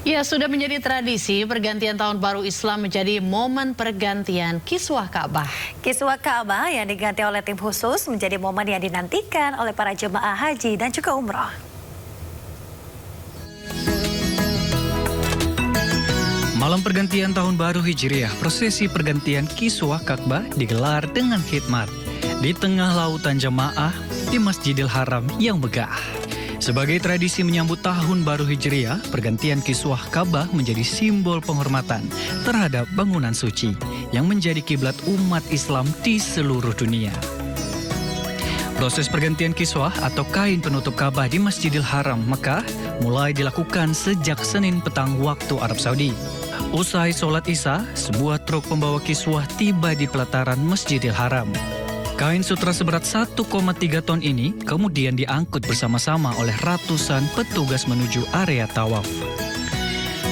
Ya, sudah menjadi tradisi pergantian tahun baru Islam menjadi momen pergantian Kiswah Ka'bah. Kiswah Ka'bah yang diganti oleh tim khusus menjadi momen yang dinantikan oleh para jemaah haji dan juga umroh. Malam pergantian tahun baru Hijriah, prosesi pergantian Kiswah Ka'bah digelar dengan khidmat di tengah lautan jemaah di Masjidil Haram yang megah. Sebagai tradisi menyambut tahun baru Hijriah, pergantian Kiswah Ka'bah menjadi simbol penghormatan terhadap bangunan suci yang menjadi kiblat umat Islam di seluruh dunia. Proses pergantian kiswah atau kain penutup Ka'bah di Masjidil Haram Mekah mulai dilakukan sejak Senin petang waktu Arab Saudi. Usai sholat Isya, sebuah truk pembawa kiswah tiba di pelataran Masjidil Haram. Kain sutra seberat 1,3 ton ini kemudian diangkut bersama-sama oleh ratusan petugas menuju area tawaf.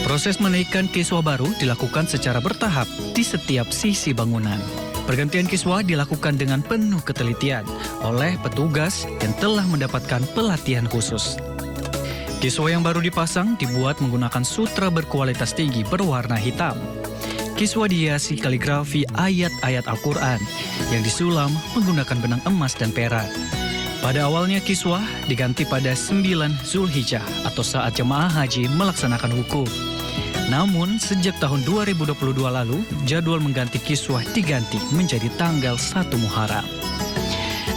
Proses menaikkan kiswah baru dilakukan secara bertahap di setiap sisi bangunan. Pergantian kiswah dilakukan dengan penuh ketelitian oleh petugas yang telah mendapatkan pelatihan khusus. Kiswah yang baru dipasang dibuat menggunakan sutra berkualitas tinggi berwarna hitam. Kiswah dihiasi kaligrafi ayat-ayat Al-Quran yang disulam menggunakan benang emas dan perak. Pada awalnya kiswah diganti pada 9 Zulhijjah atau saat jemaah haji melaksanakan wukuf. Namun sejak tahun 2022 lalu, jadwal mengganti kiswah diganti menjadi tanggal 1 Muharram.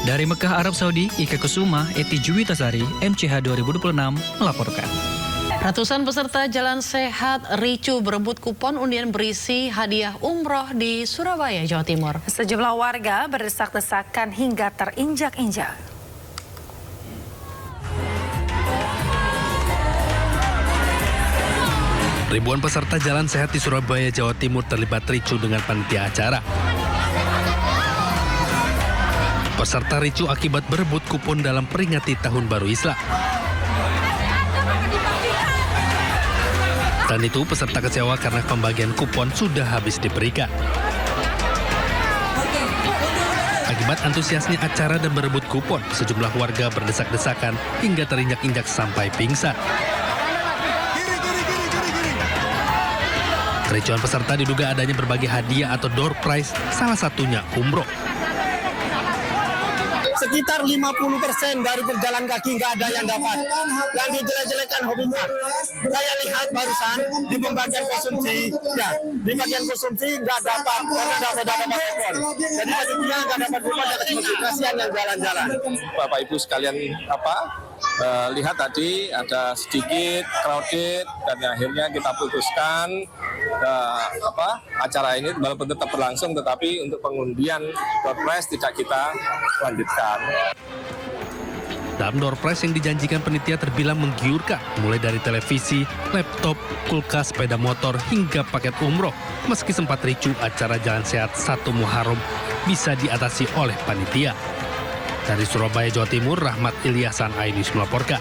Dari Mekah, Arab Saudi, Ika Kusuma, Eti Juwitasari, MCH 2026 melaporkan. Ratusan peserta Jalan Sehat ricu berebut kupon undian berisi hadiah umroh di Surabaya, Jawa Timur. Sejumlah warga berdesak-desakan hingga terinjak-injak. Ribuan peserta Jalan Sehat di Surabaya, Jawa Timur terlibat ricu dengan panitia acara. Peserta ricu akibat berebut kupon dalam peringati Tahun Baru Islam. Dan itu peserta kecewa karena pembagian kupon sudah habis diberikan. Akibat antusiasnya acara dan berebut kupon, sejumlah warga berdesak-desakan hingga terinjak-injak sampai pingsan. Kericuan peserta diduga adanya berbagai hadiah atau door prize, salah satunya umroh. Sekitar 50% dari berjalan kaki nggak ada yang dapat. Yang dijelek-jelekan hobinya. Saya lihat barusan di pembagian konsumsi, ya di bagian konsumsi nggak dapat karena nggak dapat kupon. Jadi maksudnya nggak dapat kupon dan kasihan yang jalan-jalan. Bapak Ibu sekalian lihat tadi ada sedikit crowded dan akhirnya kita putuskan acara ini walaupun tetap berlangsung tetapi untuk pengundian door prize tidak kita lanjutkan. Dalam door prize yang dijanjikan panitia terbilang menggiurkan, mulai dari televisi, laptop, kulkas, sepeda motor, hingga paket umroh. Meski sempat ricu, acara Jalan Sehat 1 Muharram bisa diatasi oleh panitia. Dari Surabaya, Jawa Timur, Rahmat Ilyasan, Ainus melaporkan.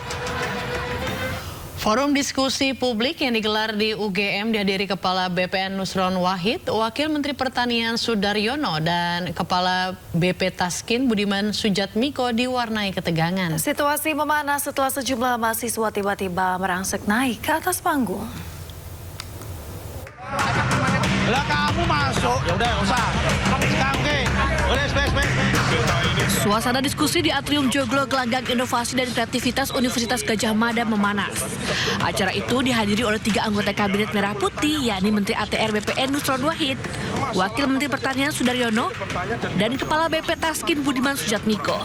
Forum diskusi publik yang digelar di UGM dihadiri Kepala BPN Nusron Wahid, Wakil Menteri Pertanian Sudaryono, dan Kepala BP Taskin Budiman Sujatmiko diwarnai ketegangan. Situasi memanas setelah sejumlah mahasiswa tiba-tiba merangsek naik ke atas panggung. Lah kamu masuk, ya udah usah. Oke. Suasana diskusi di Atrium Joglo Gelanggang Inovasi dan Kreativitas Universitas Gadjah Mada memanas. Acara itu dihadiri oleh 3 anggota Kabinet Merah Putih, yakni Menteri ATR BPN Nusron Wahid, Wakil Menteri Pertanian Sudaryono, dan Kepala BP Taskin Budiman Sujatmiko.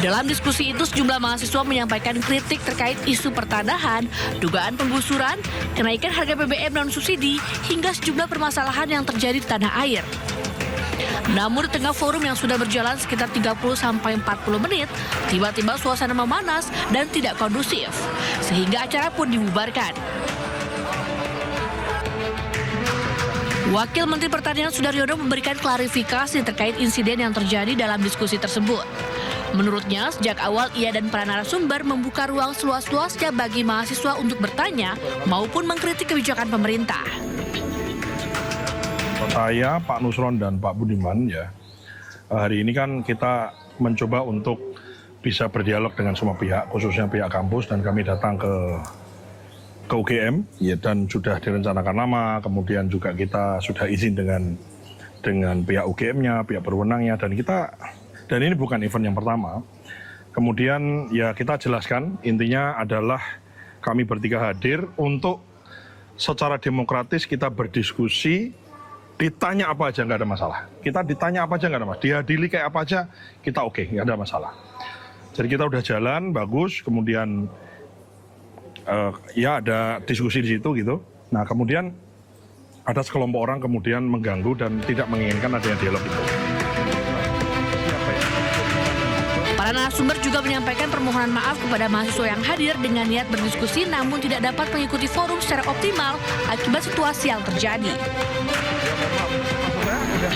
Dalam diskusi itu, sejumlah mahasiswa menyampaikan kritik terkait isu pertanahan, dugaan penggusuran, kenaikan harga BBM non-subsidi, hingga sejumlah permasalahan yang terjadi di tanah air. Namun di tengah forum yang sudah berjalan sekitar 30-40 menit, tiba-tiba suasana memanas dan tidak kondusif, sehingga acara pun dibubarkan. Wakil Menteri Pertanian Sudaryono memberikan klarifikasi terkait insiden yang terjadi dalam diskusi tersebut. Menurutnya, sejak awal ia dan para narasumber membuka ruang seluas-luasnya bagi mahasiswa untuk bertanya maupun mengkritik kebijakan pemerintah. Saya, Pak Nusron, dan Pak Budiman, ya, hari ini kan kita mencoba untuk bisa berdialog dengan semua pihak, khususnya pihak kampus, dan kami datang ke ke UGM ya, dan sudah direncanakan lama. Kemudian juga kita sudah izin dengan pihak UGM-nya, pihak berwenangnya, dan ini bukan event yang pertama. Kemudian ya kita jelaskan, intinya adalah kami bertiga hadir untuk secara demokratis kita berdiskusi, ditanya apa aja nggak ada masalah. Kita ditanya apa aja nggak ada masalah, dihadiri kayak apa aja kita oke, nggak ada masalah. Jadi kita udah jalan, bagus, kemudian ya ada diskusi di situ gitu. Nah kemudian ada sekelompok orang kemudian mengganggu dan tidak menginginkan adanya dialog itu. Para narasumber juga menyampaikan permohonan maaf kepada mahasiswa yang hadir dengan niat berdiskusi namun tidak dapat mengikuti forum secara optimal akibat situasi yang terjadi.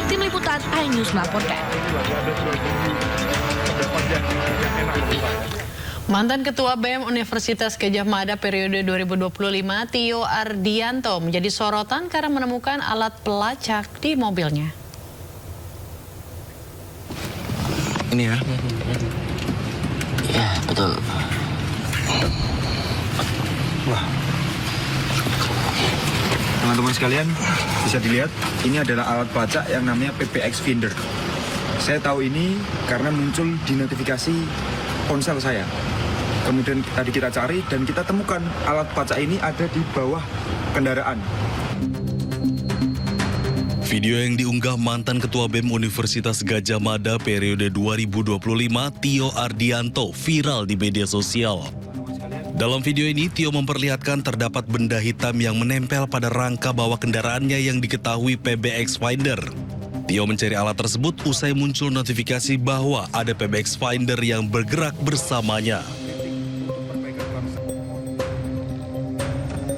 Tim Liputan iNews melaporkan. Mantan Ketua BEM Universitas Gadjah Mada periode 2025, Tio Ardianto, menjadi sorotan karena menemukan alat pelacak di mobilnya. Ini ya? Ya, betul. Wah. Teman-teman sekalian, bisa dilihat, ini adalah alat pelacak yang namanya PBX Finder. Saya tahu ini karena muncul di notifikasi ponsel saya. Kemudian tadi kita cari dan kita temukan alat pelacak ini ada di bawah kendaraan. Video yang diunggah mantan Ketua BEM Universitas Gadjah Mada periode 2025, Tio Ardianto, viral di media sosial. Dalam video ini, Tio memperlihatkan terdapat benda hitam yang menempel pada rangka bawah kendaraannya yang diketahui PBX Finder. Tio mencari alat tersebut usai muncul notifikasi bahwa ada PBX Finder yang bergerak bersamanya.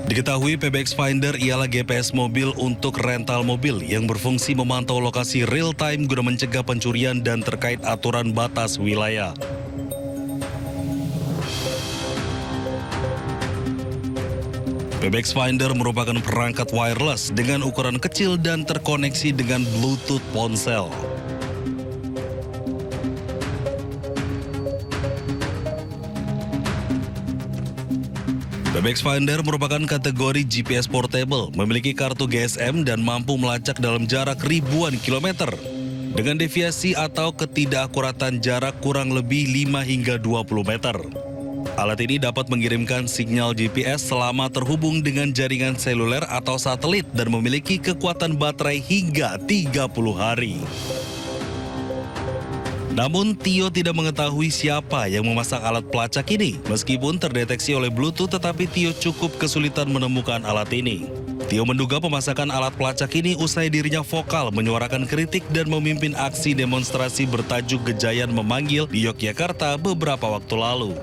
Diketahui PBX Finder ialah GPS mobil untuk rental mobil yang berfungsi memantau lokasi real time guna mencegah pencurian dan terkait aturan batas wilayah. PBX Finder merupakan perangkat wireless dengan ukuran kecil dan terkoneksi dengan Bluetooth ponsel. PBX Finder merupakan kategori GPS portable, memiliki kartu GSM dan mampu melacak dalam jarak ribuan kilometer. Dengan deviasi atau ketidakakuratan jarak kurang lebih 5 hingga 20 meter. Alat ini dapat mengirimkan sinyal GPS selama terhubung dengan jaringan seluler atau satelit dan memiliki kekuatan baterai hingga 30 hari. Namun, Tio tidak mengetahui siapa yang memasang alat pelacak ini. Meskipun terdeteksi oleh Bluetooth, tetapi Tio cukup kesulitan menemukan alat ini. Tio menduga pemasangan alat pelacak ini usai dirinya vokal menyuarakan kritik dan memimpin aksi demonstrasi bertajuk Gejayan Memanggil di Yogyakarta beberapa waktu lalu.